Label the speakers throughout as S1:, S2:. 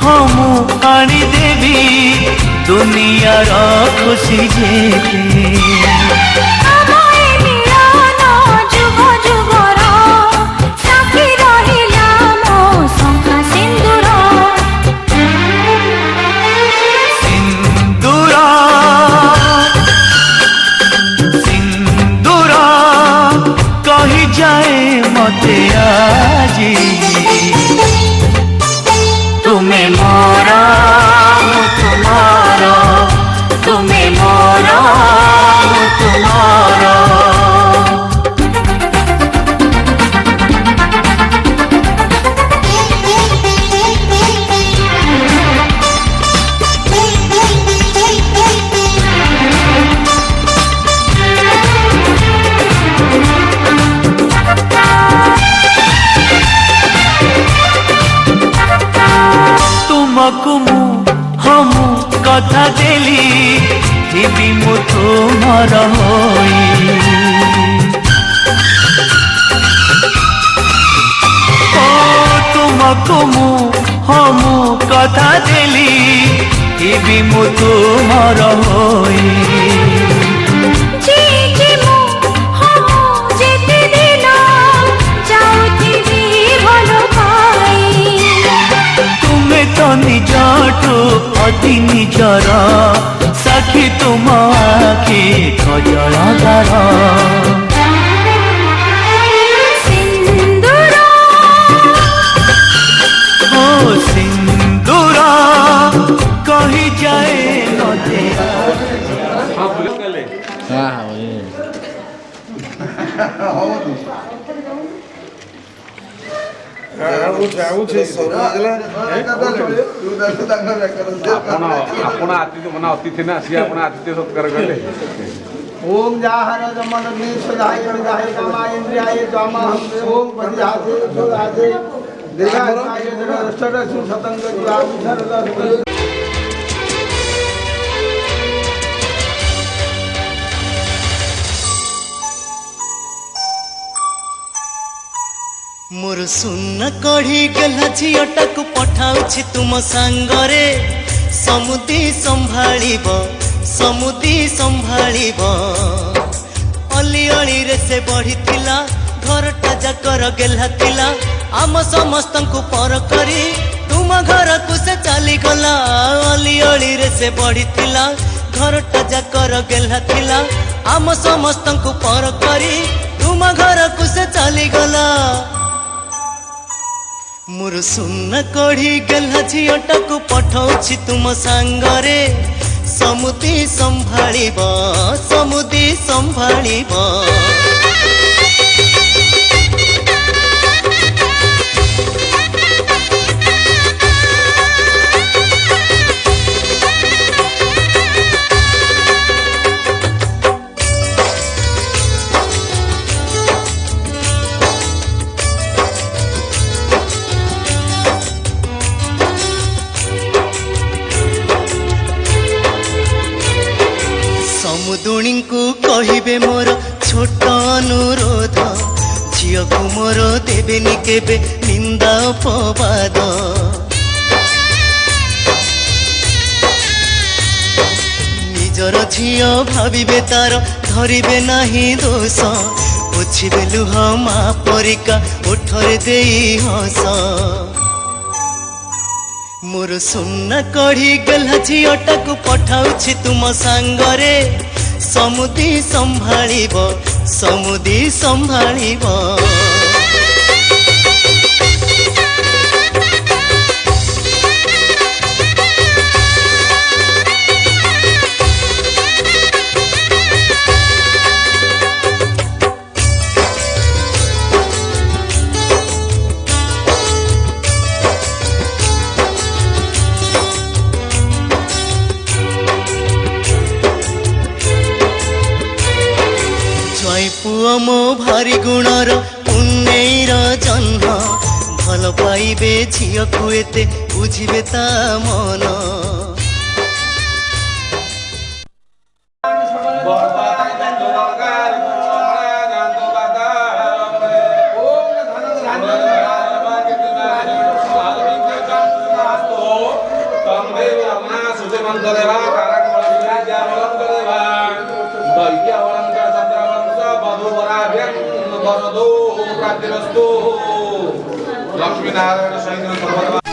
S1: हमू आनी देवी दुनिया रा खुशी जेते मते आजी तुम्हें मोरा तुम्हारा तुम्हें मोरा तुम्हारा तुमको हमू कथा देली थी मु तुमर होई ओ तुमको हमू कथा देली थी मु तुमर होई निजटू अति निजर साखी तुम आखि खजलदार ओ सिंदूर कही जाए मते
S2: अतिथि ना सी आप आतिथ्य सत्कार कले
S3: ओम जाहर जमनग्नि सदाय विदाय कामाय इंद्रियाय कामहं ओम परिहासे सुदासे देवाय जगदष्टद सुसतंग जीवाक्षर
S4: मोर सुन कढ़ी गला झीटा को पठाउछि तुम सांगरे समुदी संभाळिब अली अली रे से बढ़िथिला घरटा जाकर गेला थिला आम समस्त को पर करी तुम घर को से चली गला अली अली रे से बढ़िथिला घरटा जाकर गेला थिला आम समस्त को पर करी तुम घर को से चली गला मोर सुन कढ़ी गला झीटा को पठाउछि तुम सांगरे समुदी संभाळिब समुदुणी को कहिबे मोर छोट अनुरोध झील को मोर देवेनि केबे निंदा अपवाद निजर झील भाविबे तार धरिबे नाही दोष ପୋଛିବେ ଲୁହ ମା ପରିକା ଓଠରେ ଦେଇ ହସ ମୋର ସୁନା କଢ଼ି ଗେଲ୍ହା ଝିଅଟାକୁ ପଠାଉଛି ତୁମ ସାଙ୍ଗରେ ସମୁଦି ସମ୍ଭାଳିବ पुओ मो भारी गुणर पुण्यैर जन्म भल पाइबे झियकु एते बुझिबे ता मन
S2: लक्ष्मी नारायण सहित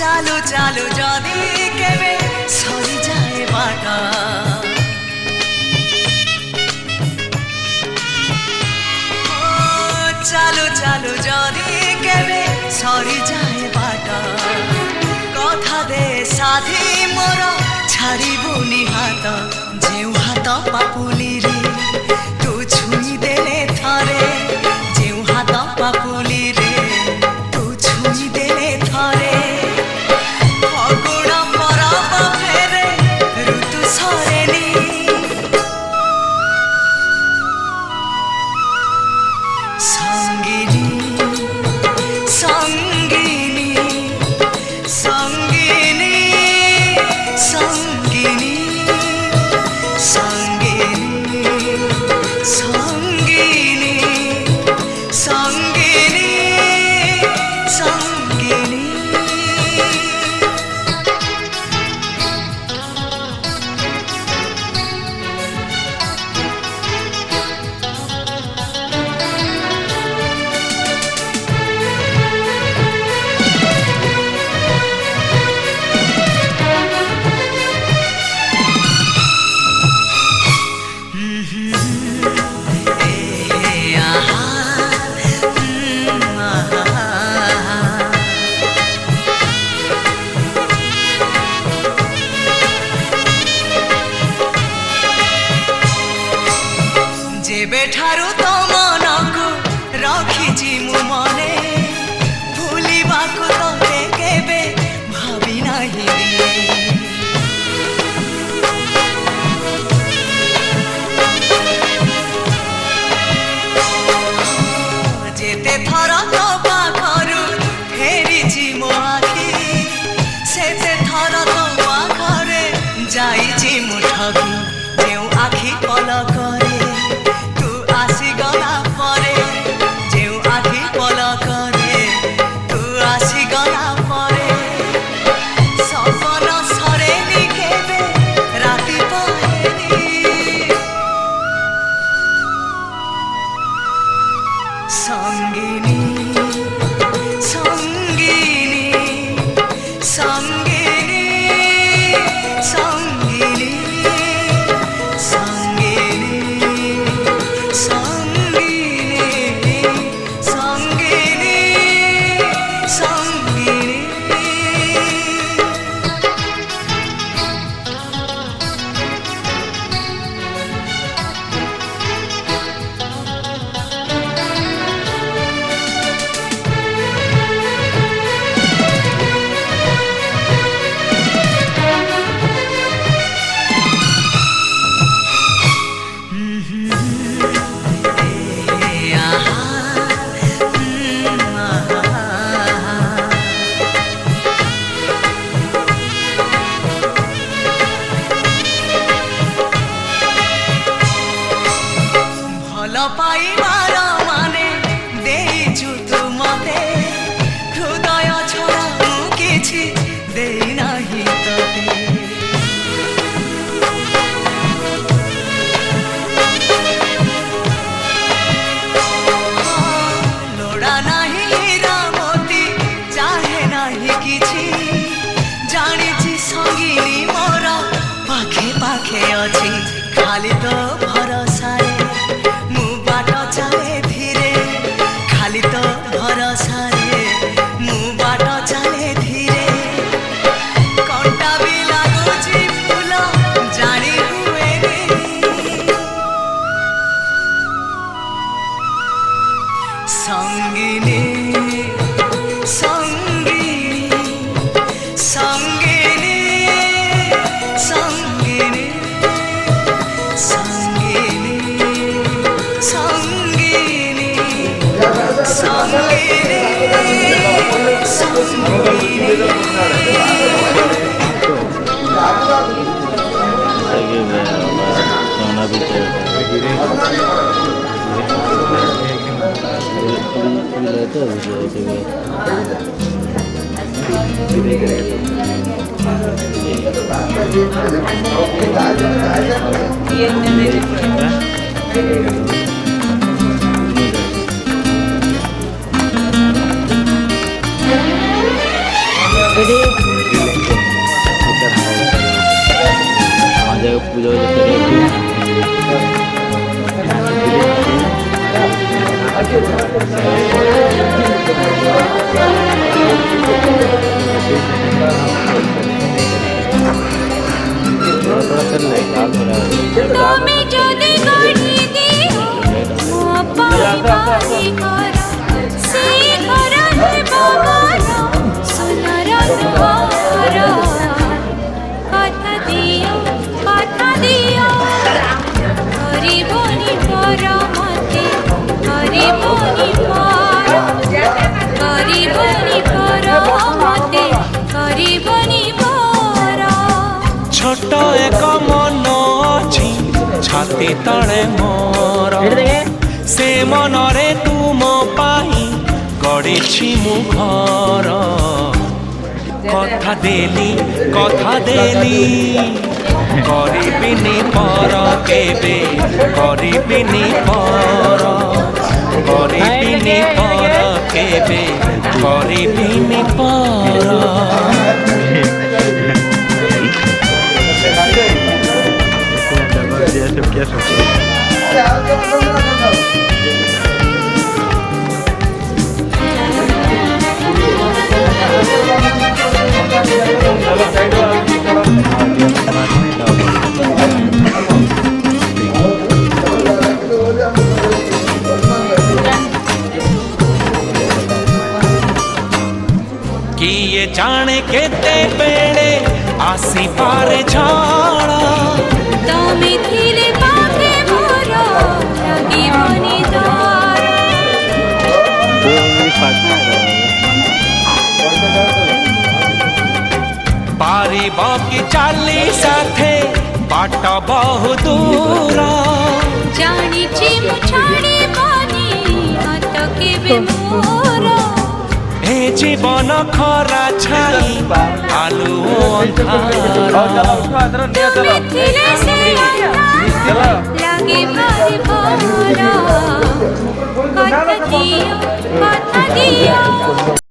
S4: चालू चालू जदि केबे सरी जाए बाटा चालू चालू जदि केबे सरी जाए बाटा कथा दे साथी मोर छाड़िबुनी हात जेउ हात पापुली रे तू छुई देले थारे जेउ हात पापुली रे तू छुई देले थारे बेठारू तो मनकु रखिछि मु मने भूलिबाकु तोते केबे भाबी नाही जेते थर तो पाखरु फेरिछि मो आखि सेते थर तो पाखरे जाइछि मु ठगी जेउ आखि पलक संगिनी खाली तो भरोसा रे मु बाट चले धीरे खाली तो भरोसा रे मु बाट चले धीरे कंटा भी लागुची फूल जानी हुए रे संगिनी संगिनी संगिनी संगिनी संगिनी संगिनी
S5: তুমি যদি গড়ি দিও মো পারি ঘর সেই ঘর দেব মন সোনার ঘর কথা দিও গরিবনি পর মতে গরিবনি পর গরিবনি পর মতে গরিবনি পর
S1: ছোট এক মন ଅଛି ଛାତି ତଳେ ମୋର ସେ ମନରେ ତୁମ ପାଇଁ ଗଢ଼ିଛି ମୁଁ ଘର କଥା ଦେଲି କରିବିନି ପର କେବେ କରିବିନି ପର କରିବିନି ପର କେବେ କରିବିନି ପର किए जाने केते बेड़े आसी पारे झाड़ा
S5: তুমি থিলে পাবে মোর লাগিবনি দর
S1: पारिब कि चाली साथे बाट बहु दूर
S5: জানিছি মু ছাড়িবনি হাত কেবে মোর
S1: हे जीवन खरा छाई आलू अंधार
S5: তুমি থিলে সে লাগে পারে ভর কথা দিও